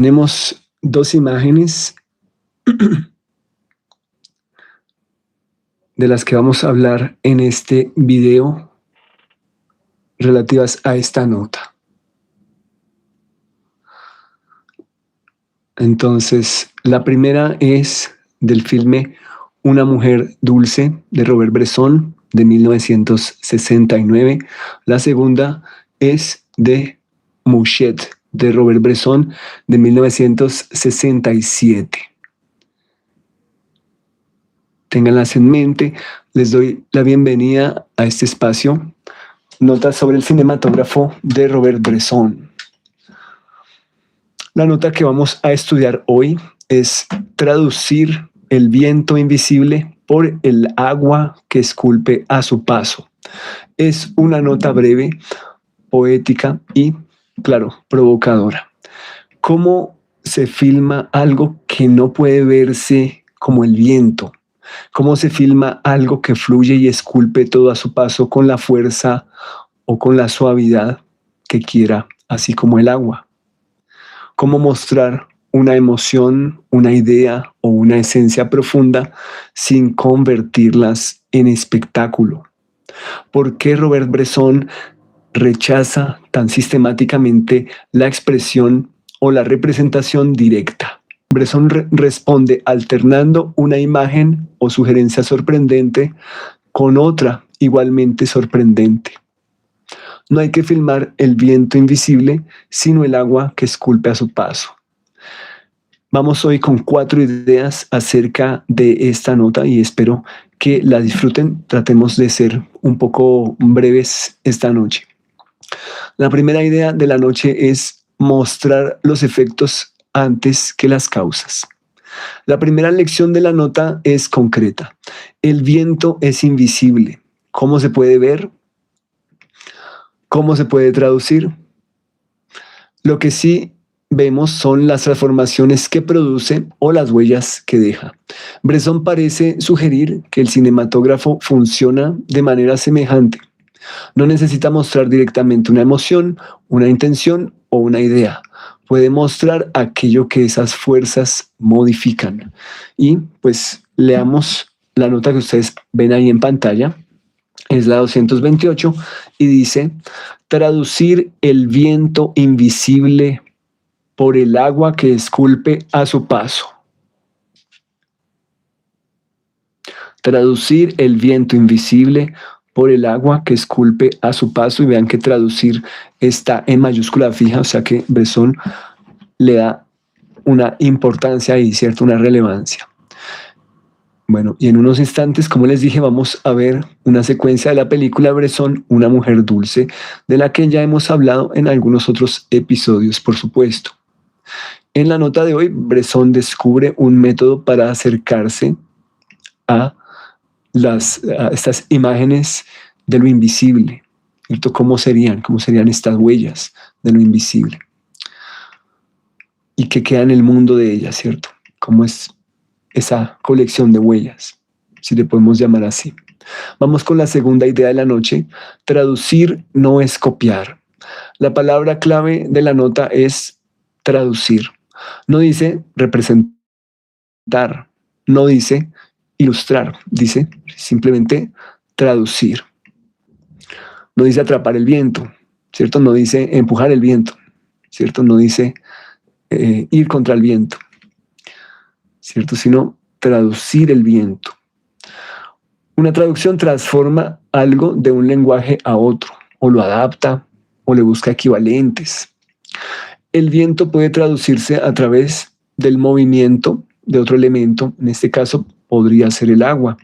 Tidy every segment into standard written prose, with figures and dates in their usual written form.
Tenemos dos imágenes de las que vamos a hablar en este video relativas a esta nota. Entonces, la primera es del filme Una mujer dulce de Robert Bresson de 1969. La segunda es de Mouchet de Robert Bresson de 1967. Ténganlas en mente. Les doy la bienvenida a este espacio. Notas sobre el cinematógrafo de Robert Bresson. La nota que vamos a estudiar hoy es traducir el viento invisible por el agua que esculpe a su paso. Es una nota breve, poética y, claro, provocadora. ¿Cómo se filma algo que no puede verse como el viento? ¿Cómo se filma algo que fluye y esculpe todo a su paso con la fuerza o con la suavidad que quiera, así como el agua? ¿Cómo mostrar una emoción, una idea o una esencia profunda sin convertirlas en espectáculo? ¿Por qué Robert Bresson rechaza tan sistemáticamente la expresión o la representación directa? Bresson responde alternando una imagen o sugerencia sorprendente con otra igualmente sorprendente. No hay que filmar el viento invisible, sino el agua que esculpe a su paso. Vamos hoy con 4 ideas acerca de esta nota y espero que la disfruten. Tratemos de ser un poco breves esta noche. La primera idea de la noche es mostrar los efectos antes que las causas. La primera lección de la nota es concreta. El viento es invisible. ¿Cómo se puede ver? ¿Cómo se puede traducir? Lo que sí vemos son las transformaciones que produce o las huellas que deja. Bresson parece sugerir que el cinematógrafo funciona de manera semejante. No necesita mostrar directamente una emoción, una intención o una idea. Puede mostrar aquello que esas fuerzas modifican. Y pues leamos la nota que ustedes ven ahí en pantalla. Es la 228 y dice: traducir el viento invisible por el agua que esculpe a su paso. Traducir el viento invisible por el agua que esculpe a su paso. Y vean que traducir está en mayúscula fija, o sea que Bresson le da una importancia ahí, ¿cierto? Una relevancia. Bueno, y en unos instantes, como les dije, vamos a ver una secuencia de la película Bresson, Una mujer dulce, de la que ya hemos hablado en algunos otros episodios, por supuesto. En la nota de hoy, Bresson descubre un método para acercarse a estas imágenes de lo invisible, ¿cierto? ¿Cómo serían estas huellas de lo invisible? Y qué queda en el mundo de ellas, ¿cierto? ¿Cómo es esa colección de huellas, si le podemos llamar así? Vamos con la segunda idea de la noche. Traducir no es copiar. La palabra clave de la nota es traducir. No dice representar, no dice ilustrar, dice simplemente traducir. No dice atrapar el viento, ¿cierto? No dice empujar el viento, ¿cierto? No dice ir contra el viento, ¿cierto? Sino traducir el viento. Una traducción transforma algo de un lenguaje a otro, o lo adapta, o le busca equivalentes. El viento puede traducirse a través del movimiento de otro elemento, en este caso podría ser el agua.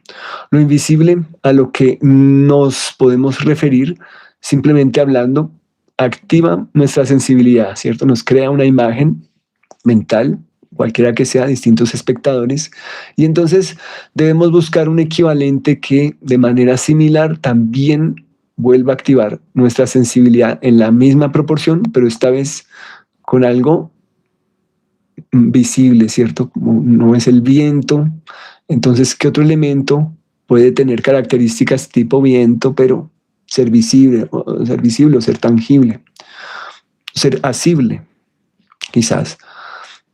Lo invisible a lo que nos podemos referir, simplemente hablando, activa nuestra sensibilidad, ¿cierto? Nos crea una imagen mental, cualquiera que sea, distintos espectadores, y entonces debemos buscar un equivalente que de manera similar también vuelva a activar nuestra sensibilidad en la misma proporción, pero esta vez con algo visible, ¿cierto? Como no es el viento, entonces, ¿qué otro elemento puede tener características tipo viento, pero ser visible o ser tangible, ser asible, quizás?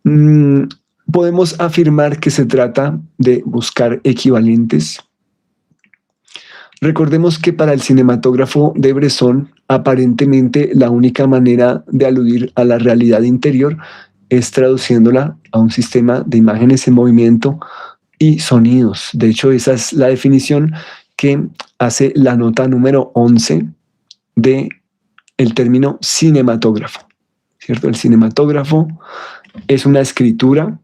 Mm, Podemos afirmar que se trata de buscar equivalentes. Recordemos que para el cinematógrafo de Bresson, aparentemente la única manera de aludir a la realidad interior es traduciéndola a un sistema de imágenes en movimiento y sonidos. De hecho, esa es la definición que hace la nota número 11 de el término cinematógrafo, ¿cierto? El cinematógrafo es una escritura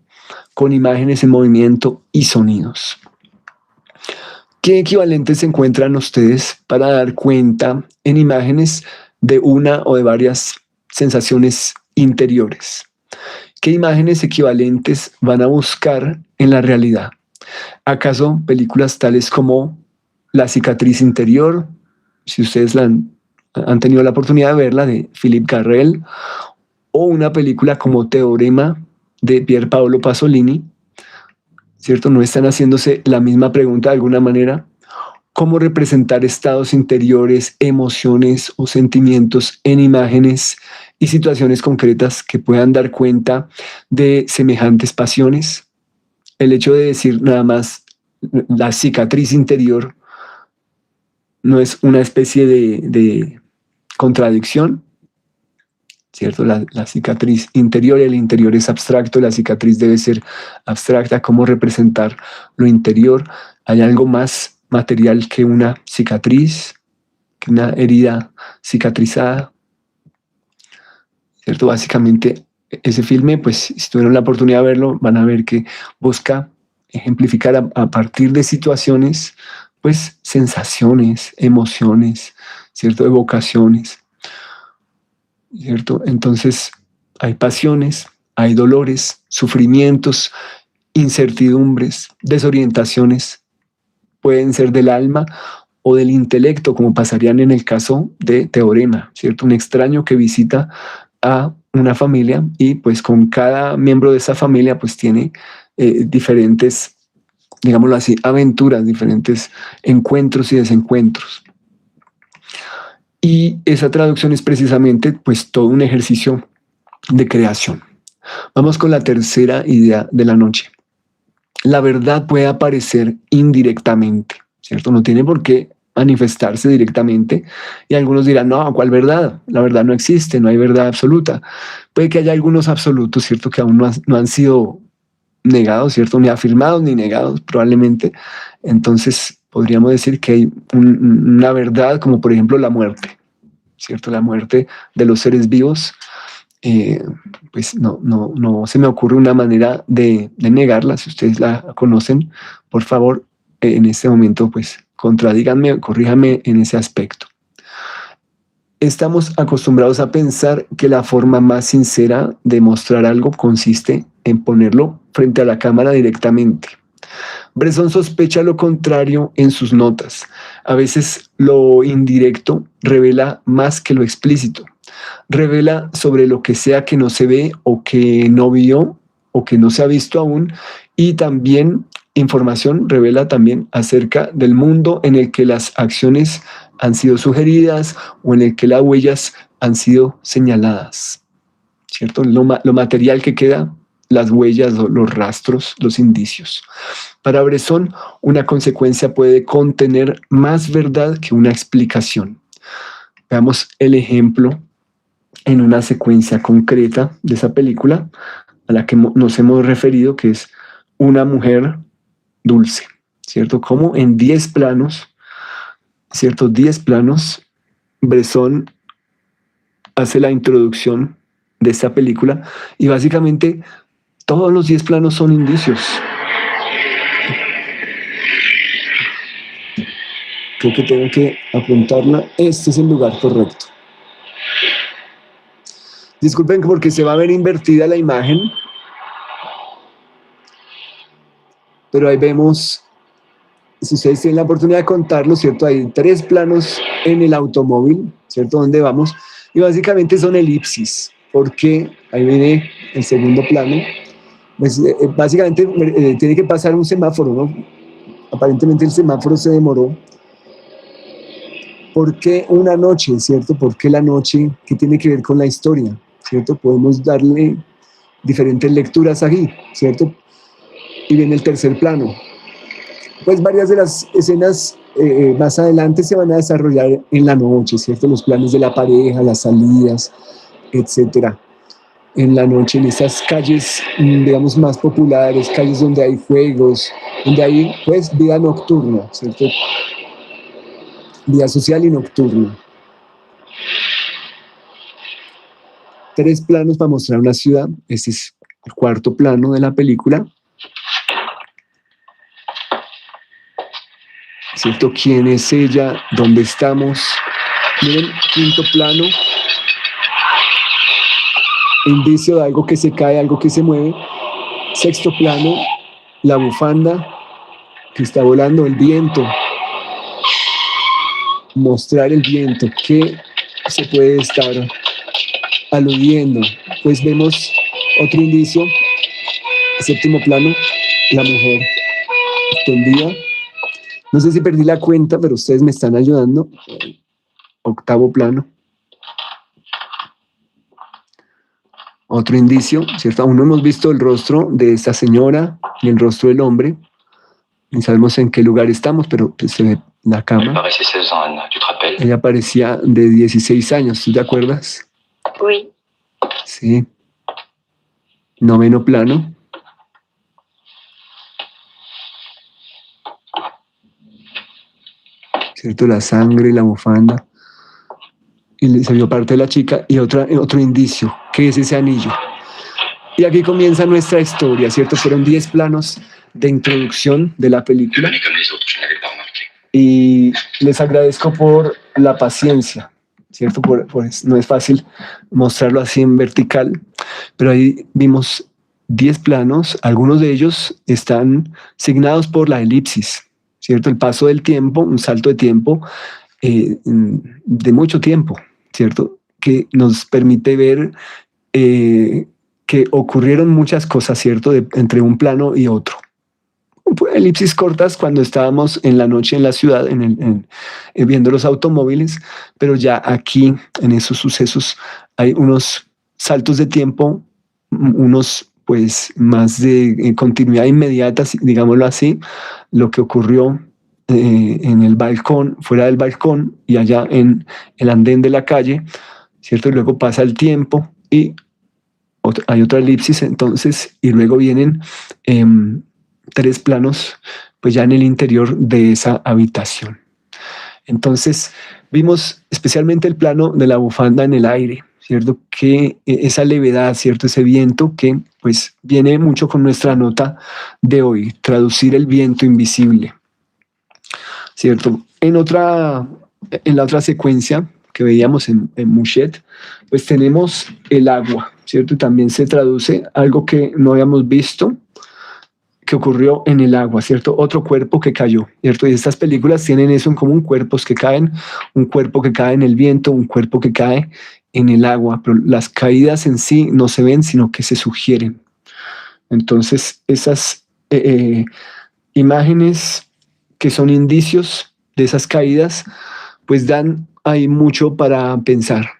con imágenes en movimiento y sonidos. ¿Qué equivalentes se encuentran ustedes para dar cuenta en imágenes de una o de varias sensaciones interiores? ¿Qué imágenes equivalentes van a buscar en la realidad? ¿Acaso películas tales como La cicatriz interior, si ustedes han tenido la oportunidad de verla, de Philippe Garrel, o una película como Teorema de Pier Paolo Pasolini, ¿cierto? ¿No están haciéndose la misma pregunta de alguna manera? ¿Cómo representar estados interiores, emociones o sentimientos en imágenes y situaciones concretas que puedan dar cuenta de semejantes pasiones? El hecho de decir nada más la cicatriz interior no es una especie de contradicción, ¿cierto? La cicatriz interior, el interior es abstracto, la cicatriz debe ser abstracta. ¿Cómo representar lo interior? ¿Hay algo más material que una cicatriz, que una herida cicatrizada? ¿Cierto? Básicamente, ese filme, pues si tuvieron la oportunidad de verlo, van a ver que busca ejemplificar a partir de situaciones, pues sensaciones, emociones, ¿cierto? Evocaciones, ¿cierto? Entonces, hay pasiones, hay dolores, sufrimientos, incertidumbres, desorientaciones, pueden ser del alma o del intelecto, como pasarían en el caso de Teorema, ¿cierto? Un extraño que visita a una familia y pues con cada miembro de esa familia pues tiene diferentes, digámoslo así, aventuras, diferentes encuentros y desencuentros. Y esa traducción es precisamente pues todo un ejercicio de creación. Vamos con la tercera idea de la noche. La verdad puede aparecer indirectamente, ¿cierto? No tiene por qué manifestarse directamente. Y algunos dirán, no, ¿cuál verdad? La verdad no existe, no hay verdad absoluta. Puede que haya algunos absolutos, ¿cierto? Que aún no han sido negados, ¿cierto? Ni afirmados ni negados, probablemente. Entonces, podríamos decir que hay una verdad, como por ejemplo la muerte, ¿cierto? La muerte de los seres vivos. Pues no se me ocurre una manera de negarla. Si ustedes la conocen, por favor, en este momento, pues contradíganme, corríjanme en ese aspecto. Estamos acostumbrados a pensar que la forma más sincera de mostrar algo consiste en ponerlo frente a la cámara directamente. Bresson sospecha lo contrario en sus notas. A veces lo indirecto revela más que lo explícito. Revela sobre lo que sea que no se ve o que no vio o que no se ha visto aún, y también información revela también acerca del mundo en el que las acciones han sido sugeridas o en el que las huellas han sido señaladas, ¿cierto? Lo material que queda, las huellas, los rastros, los indicios. Para Bresson, una consecuencia puede contener más verdad que una explicación. Veamos el ejemplo en una secuencia concreta de esa película a la que nos hemos referido, que es Una mujer dulce, ¿cierto? Como en 10 planos, ¿cierto? 10 planos, Bresson hace la introducción de esta película y básicamente todos los 10 planos son indicios. Creo que tengo que apuntarla. Este es el lugar correcto. Disculpen porque se va a ver invertida la imagen, pero ahí vemos, si ustedes tienen la oportunidad de contarlo, ¿cierto? Hay 3 planos en el automóvil, ¿cierto? Donde vamos, y básicamente son elipsis, porque ahí viene el segundo plano. Pues básicamente tiene que pasar un semáforo, ¿no? Aparentemente el semáforo se demoró. ¿Por qué una noche, cierto? ¿Por qué la noche? ¿Qué tiene que ver con la historia, cierto? Podemos darle diferentes lecturas aquí, ¿cierto? Y viene el tercer plano. Pues varias de las escenas más adelante se van a desarrollar en la noche, ¿cierto? Los planes de la pareja, las salidas, etcétera. En la noche, en esas calles, digamos, más populares, calles donde hay juegos, donde hay, pues, vida nocturna, ¿cierto? Vida social y nocturna. 3 planos para mostrar una ciudad. Este es el cuarto plano de la película. ¿Cierto? ¿Quién es ella? ¿Dónde estamos? Miren, quinto plano. Indicio de algo que se cae, algo que se mueve. Sexto plano, la bufanda que está volando, el viento. Mostrar el viento. ¿Qué se puede estar aludiendo? Pues vemos otro indicio. Séptimo plano, la mujer tendida. No sé si perdí la cuenta, pero ustedes me están ayudando. Octavo plano. Otro indicio, ¿cierto? Aún no hemos visto el rostro de esta señora ni el rostro del hombre. Ni sabemos en qué lugar estamos, pero pues, se ve la cama. Ella parecía de 16 años, ¿tú te acuerdas? Oui. Sí. Noveno plano. ¿Cierto? La sangre, la bufanda. Y se vio parte de la chica. Y otro indicio, ¿qué es ese anillo? Y aquí comienza nuestra historia, ¿cierto? Fueron 10 planos de introducción de la película. Y les agradezco por la paciencia, ¿cierto? No es fácil mostrarlo así en vertical, pero ahí vimos 10 planos, algunos de ellos están signados por la elipsis, ¿cierto? El paso del tiempo, un salto de tiempo de mucho tiempo, ¿cierto? Que nos permite ver que ocurrieron muchas cosas, ¿cierto? Entre un plano y otro. Elipsis cortas cuando estábamos en la noche en la ciudad, viendo los automóviles, pero ya aquí, en esos sucesos, hay unos saltos de tiempo, unos pues más de continuidad inmediata, digámoslo así, lo que ocurrió en el balcón, fuera del balcón y allá en el andén de la calle, ¿cierto? Y luego pasa el tiempo y hay otra elipsis entonces, y luego vienen 3 planos, pues ya en el interior de esa habitación. Entonces, vimos especialmente el plano de la bufanda en el aire, ¿cierto? Que esa levedad, ¿cierto? Ese viento que, pues, viene mucho con nuestra nota de hoy, traducir el viento invisible, ¿cierto? En la otra secuencia que veíamos en Mouchet, pues tenemos el agua, ¿cierto? Y también se traduce algo que no habíamos visto, que ocurrió en el agua, ¿cierto? Otro cuerpo que cayó, ¿cierto? Y estas películas tienen eso en común, cuerpos que caen, un cuerpo que cae en el viento, un cuerpo que cae en el agua, pero las caídas en sí no se ven, sino que se sugieren. Entonces, esas imágenes que son indicios de esas caídas, pues dan ahí mucho para pensar.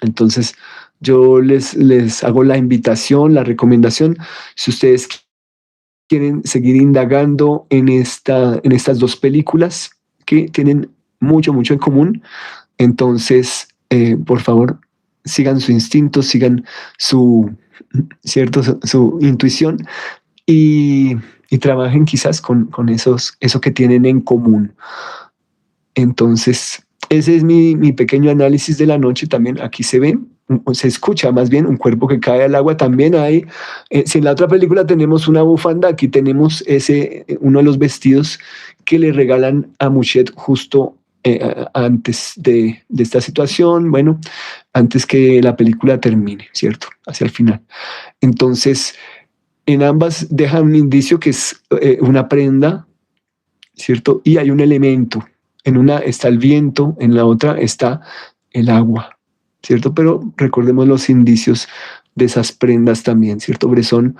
Entonces, yo les hago la invitación, la recomendación, si ustedes quieren seguir indagando en estas 2 películas que tienen mucho en común, entonces, por favor, sigan su instinto, sigan ¿cierto? Su intuición y trabajen quizás con eso que tienen en común. Entonces, ese es mi pequeño análisis de la noche. También aquí se escucha más bien un cuerpo que cae al agua. También hay, si en la otra película tenemos una bufanda, aquí tenemos uno de los vestidos que le regalan a Mouchet justo antes de esta situación, bueno, antes que la película termine, ¿cierto? Hacia el final. Entonces, en ambas dejan un indicio que es una prenda, ¿cierto? Y hay un elemento. En una está el viento, en la otra está el agua, ¿cierto? Pero recordemos los indicios de esas prendas también, ¿cierto? Bresson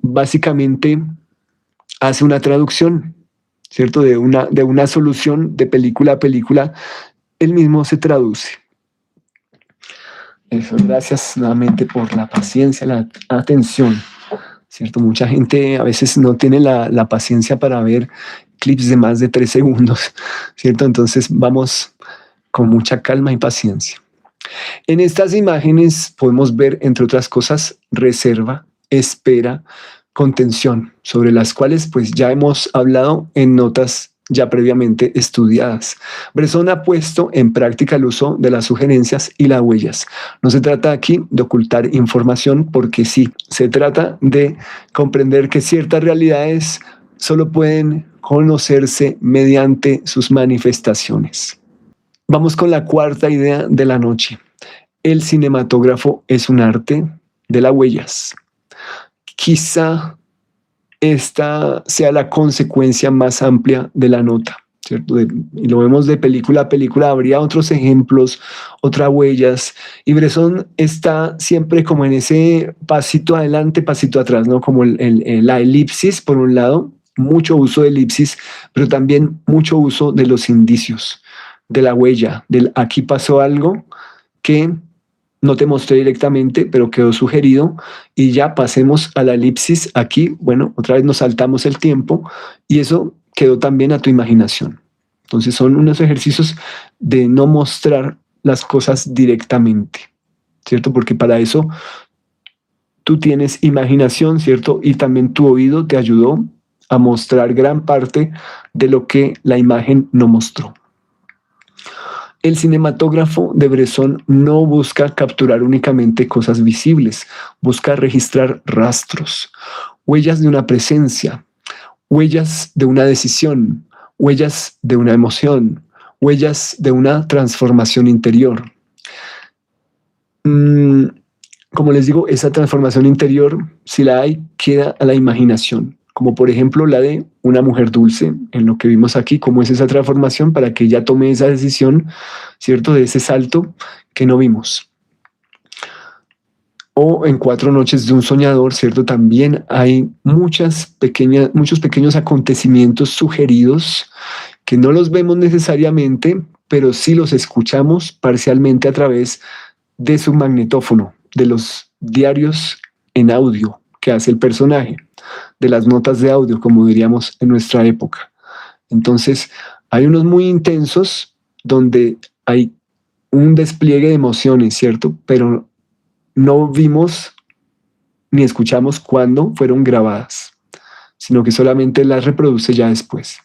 básicamente hace una traducción, ¿cierto? De una solución de película a película, él mismo se traduce. Eso, gracias nuevamente por la paciencia, la atención, ¿cierto? Mucha gente a veces no tiene la paciencia para ver clips de más de 3 segundos, ¿cierto? Entonces vamos con mucha calma y paciencia. En estas imágenes podemos ver, entre otras cosas, reserva, espera, contención, sobre las cuales pues ya hemos hablado en notas ya previamente estudiadas. Bresson ha puesto en práctica el uso de las sugerencias y las huellas. No se trata aquí de ocultar información, porque sí, se trata de comprender que ciertas realidades solo pueden conocerse mediante sus manifestaciones. Vamos con la cuarta idea de la noche. El cinematógrafo es un arte de las huellas. Quizá esta sea la consecuencia más amplia de la nota, ¿cierto? Y lo vemos de película a película, habría otros ejemplos, otras huellas, y Bresson está siempre como en ese pasito adelante, pasito atrás, ¿no? Como la elipsis, por un lado, mucho uso de elipsis, pero también mucho uso de los indicios, de la huella, del aquí pasó algo que no te mostré directamente, pero quedó sugerido, y ya pasemos a la elipsis aquí. Bueno, otra vez nos saltamos el tiempo y eso quedó también a tu imaginación. Entonces son unos ejercicios de no mostrar las cosas directamente, ¿cierto? Porque para eso tú tienes imaginación, ¿cierto? Y también tu oído te ayudó a mostrar gran parte de lo que la imagen no mostró. El cinematógrafo de Bresson no busca capturar únicamente cosas visibles, busca registrar rastros, huellas de una presencia, huellas de una decisión, huellas de una emoción, huellas de una transformación interior. Como les digo, esa transformación interior, si la hay, queda a la imaginación, como por ejemplo la de una mujer dulce, en lo que vimos aquí, cómo es esa transformación para que ella tome esa decisión, ¿cierto? De ese salto que no vimos. O en 4 noches de un soñador, ¿cierto? También hay muchos pequeños acontecimientos sugeridos que no los vemos necesariamente, pero sí los escuchamos parcialmente a través de su magnetófono, de los diarios en audio que hace el personaje, de las notas de audio, como diríamos en nuestra época. Entonces, hay unos muy intensos donde hay un despliegue de emociones, ¿cierto? Pero no vimos ni escuchamos cuándo fueron grabadas, sino que solamente las reproduce ya después.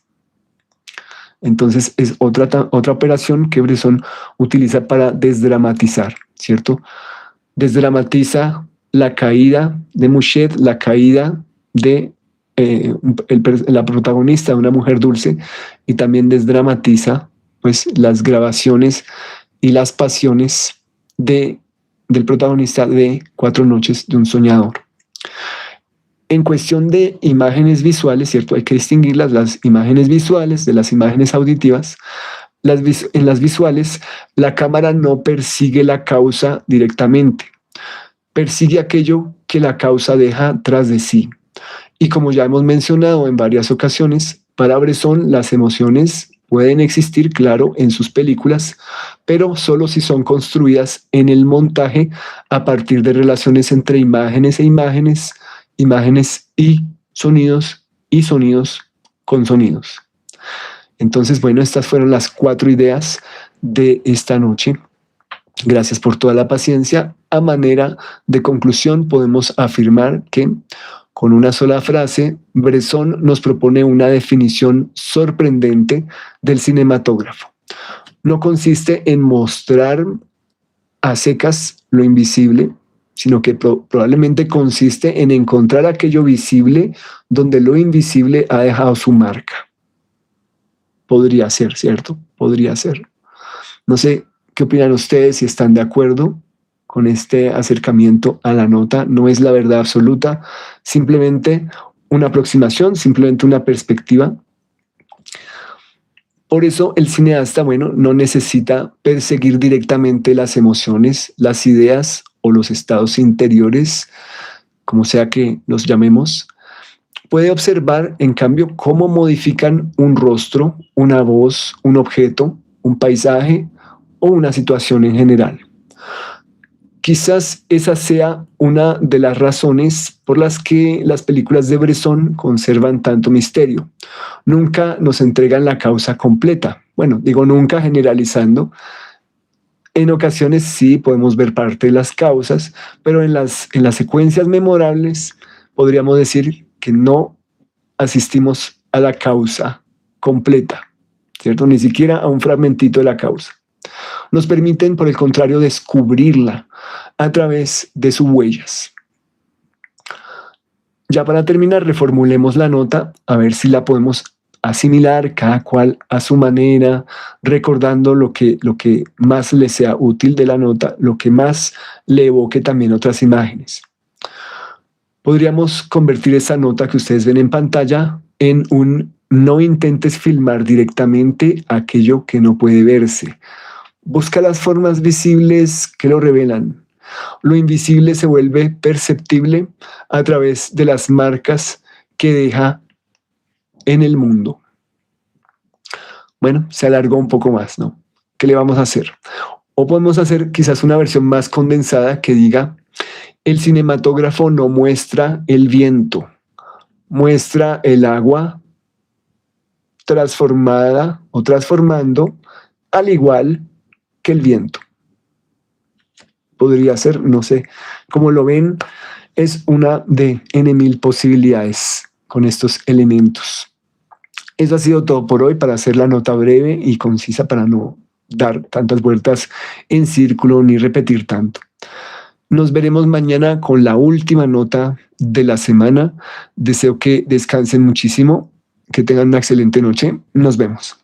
Entonces, es otra operación que Bresson utiliza para desdramatizar, ¿cierto? Desdramatiza la caída de Mouchet, la caída de la protagonista, una mujer dulce, y también desdramatiza pues, las grabaciones y las pasiones del protagonista de 4 noches de un soñador. En cuestión de imágenes visuales, ¿cierto? Hay que distinguirlas, las imágenes visuales de las imágenes auditivas. En las visuales, la cámara no persigue la causa directamente, persigue aquello que la causa deja tras de sí. Y como ya hemos mencionado en varias ocasiones, para Bresson las emociones pueden existir, claro, en sus películas, pero solo si son construidas en el montaje a partir de relaciones entre imágenes e imágenes, imágenes y sonidos con sonidos. Entonces, bueno, estas fueron las 4 ideas de esta noche. Gracias por toda la paciencia. A manera de conclusión, podemos afirmar que con una sola frase, Bresson nos propone una definición sorprendente del cinematógrafo. No consiste en mostrar a secas lo invisible, sino que probablemente consiste en encontrar aquello visible donde lo invisible ha dejado su marca. Podría ser, ¿cierto? Podría ser. No sé qué opinan ustedes, si están de acuerdo con este acercamiento a la nota. No es la verdad absoluta, simplemente una aproximación, simplemente una perspectiva. Por eso el cineasta, bueno, no necesita perseguir directamente las emociones, las ideas o los estados interiores, como sea que los llamemos. Puede observar, en cambio, cómo modifican un rostro, una voz, un objeto, un paisaje o una situación en general. Quizás esa sea una de las razones por las que las películas de Bresson conservan tanto misterio. Nunca nos entregan la causa completa. Bueno, digo nunca generalizando. En ocasiones sí podemos ver parte de las causas, pero en las secuencias memorables podríamos decir que no asistimos a la causa completa, ¿cierto? Ni siquiera a un fragmentito de la causa. Nos permiten, por el contrario, descubrirla a través de sus huellas. Ya para terminar, reformulemos la nota, a ver si la podemos asimilar cada cual a su manera, recordando lo que más le sea útil de la nota, lo que más le evoque también otras imágenes. Podríamos convertir esa nota que ustedes ven en pantalla en un no intentes filmar directamente aquello que no puede verse. Busca las formas visibles que lo revelan. Lo invisible se vuelve perceptible a través de las marcas que deja en el mundo. Bueno, se alargó un poco más, ¿no? ¿Qué le vamos a hacer? O podemos hacer quizás una versión más condensada que diga, el cinematógrafo no muestra el viento, muestra el agua transformada o transformando al igual que el viento. Podría ser, no sé, como lo ven, es una de N mil posibilidades con estos elementos. Eso ha sido todo por hoy para hacer la nota breve y concisa para no dar tantas vueltas en círculo ni repetir tanto. Nos veremos mañana con la última nota de la semana. Deseo que descansen muchísimo, que tengan una excelente noche. Nos vemos.